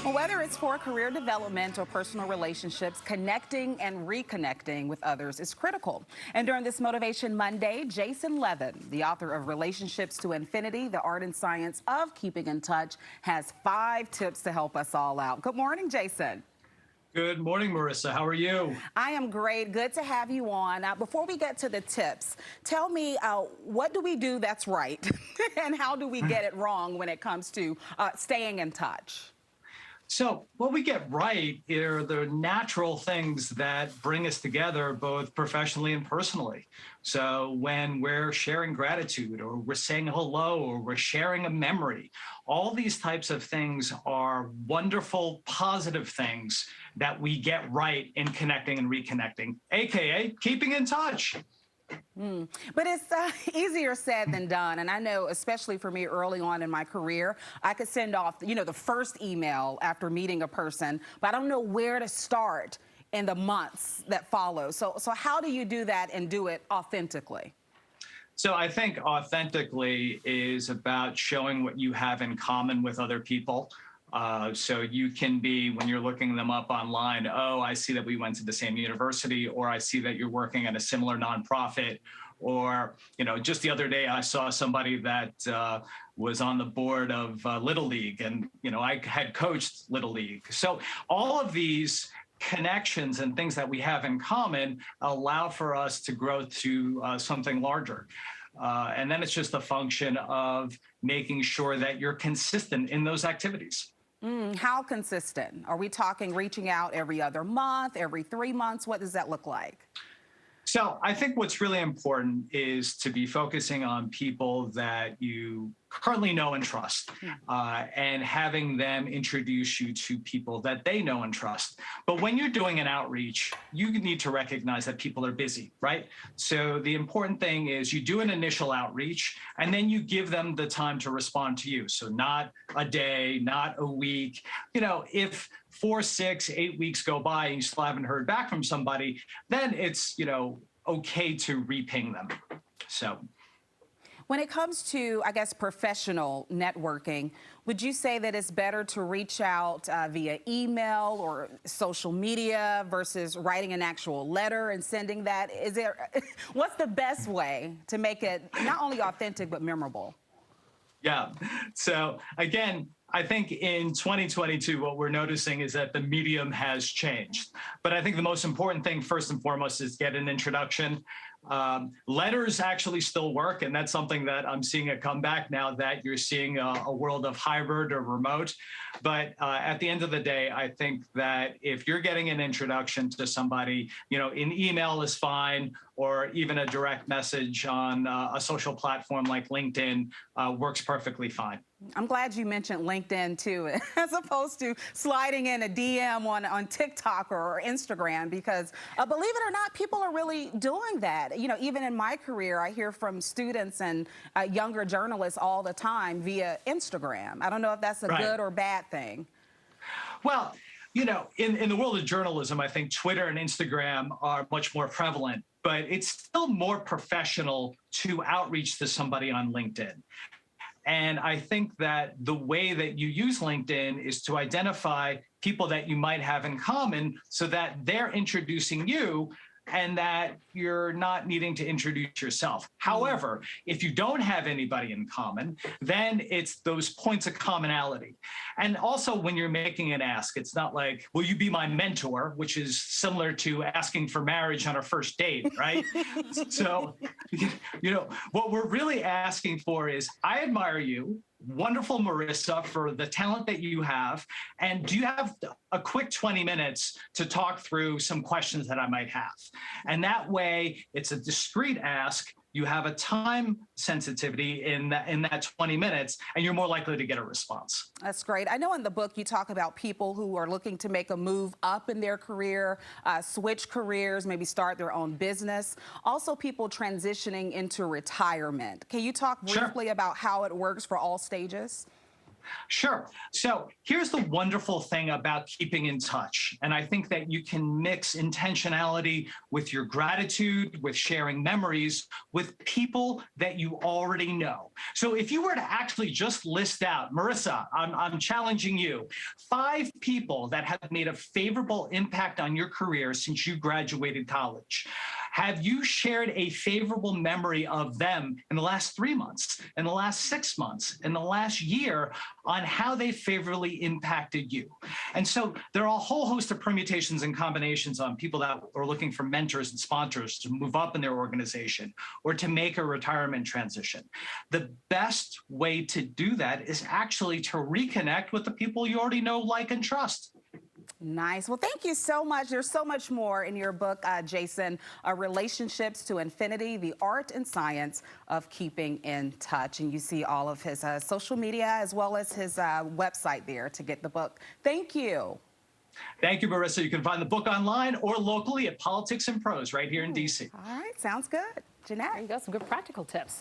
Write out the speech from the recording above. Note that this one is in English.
Well, whether it's for career development or personal relationships, connecting and reconnecting with others is critical. And during this Motivation Monday, Jason Levin, the author of Relationships to Infinity, The Art and Science of Keeping in Touch, has 5 tips to help us all out. Good morning, Jason. Good morning, Marissa. How are you? I am great. Good to have you on. Before we get to the tips, tell me what do we do that's right and how do we get it wrong when it comes to staying in touch? So, what we get right are the natural things that bring us together, both professionally and personally. So, when we're sharing gratitude, or we're saying hello, or we're sharing a memory, all these types of things are wonderful, positive things that we get right in connecting and reconnecting, AKA keeping in touch. But it's easier said than done. And I know, especially for me early on in my career, I could send off, the first email after meeting a person, but I don't know where to start in the months that follow. So how do you do that and do it authentically? So I think authentically is about showing what you have in common with other people. So you can be, when you're looking them up online, oh, I see that we went to the same university, or I see that you're working at a similar nonprofit, or, just the other day I saw somebody that was on the board of Little League, and, I had coached Little League. So all of these connections and things that we have in common allow for us to grow to something larger. And then it's just a function of making sure that you're consistent in those activities. How consistent? Are we talking reaching out every other month, every 3 months? What does that look like? So I think what's really important is to be focusing on people that you currently know and trust, and having them introduce you to people that they know and trust. But when you're doing an outreach, you need to recognize that people are busy, right? So the important thing is you do an initial outreach, and then you give them the time to respond to you. So not a day, not a week. If 4, 6, 8 weeks go by and you still haven't heard back from somebody, then it's, okay to reping them. So. When it comes to, I guess, professional networking, would you say that it's better to reach out via email or social media versus writing an actual letter and sending that? What's the best way to make it not only authentic, but memorable? Yeah. So again, I think in 2022, what we're noticing is that the medium has changed. But I think the most important thing, first and foremost, is get an introduction. Letters actually still work, and that's something that I'm seeing a comeback now that you're seeing a world of hybrid or remote. But at the end of the day, I think that if you're getting an introduction to somebody, an email is fine, or even a direct message on a social platform like LinkedIn works perfectly fine. I'm glad you mentioned LinkedIn too, as opposed to sliding in a DM on TikTok or Instagram, because believe it or not, people are really doing that. Even in my career, I hear from students and younger journalists all the time via Instagram. I don't know if that's a good or bad thing. Well, in the world of journalism, I think Twitter and Instagram are much more prevalent, but it's still more professional to outreach to somebody on LinkedIn. And I think that the way that you use LinkedIn is to identify people that you might have in common so that they're introducing you and that you're not needing to introduce yourself. However, if you don't have anybody in common, then it's those points of commonality. And also when you're making an ask, it's not like, will you be my mentor, which is similar to asking for marriage on a first date, right? So, what we're really asking for is, I admire you, wonderful Marissa, for the talent that you have. And do you have a quick 20 minutes to talk through some questions that I might have? And that way, it's a discreet ask. You have a time sensitivity in that 20 minutes, and you're more likely to get a response. That's great. I know in the book you talk about people who are looking to make a move up in their career, switch careers, maybe start their own business. Also, people transitioning into retirement. Can you talk briefly about how it works for all stages? Sure. So here's the wonderful thing about keeping in touch. And I think that you can mix intentionality with your gratitude, with sharing memories with people that you already know. So if you were to actually just list out, Marissa, I'm challenging you, 5 people that have made a favorable impact on your career since you graduated college. Have you shared a favorable memory of them in the last 3 months, in the last 6 months, in the last year on how they favorably impacted you? And so there are a whole host of permutations and combinations on people that are looking for mentors and sponsors to move up in their organization or to make a retirement transition. The best way to do that is actually to reconnect with the people you already know, like, and trust. Nice. Well, thank you so much. There's so much more in your book, Jason, Relationships to Infinity, the Art and Science of Keeping in Touch. And you see all of his social media as well as his website there to get the book. Thank you. Thank you, Marissa. You can find the book online or locally at Politics and Prose right here in DC. All right. Sounds good. Jeanette. There you go. Some good practical tips.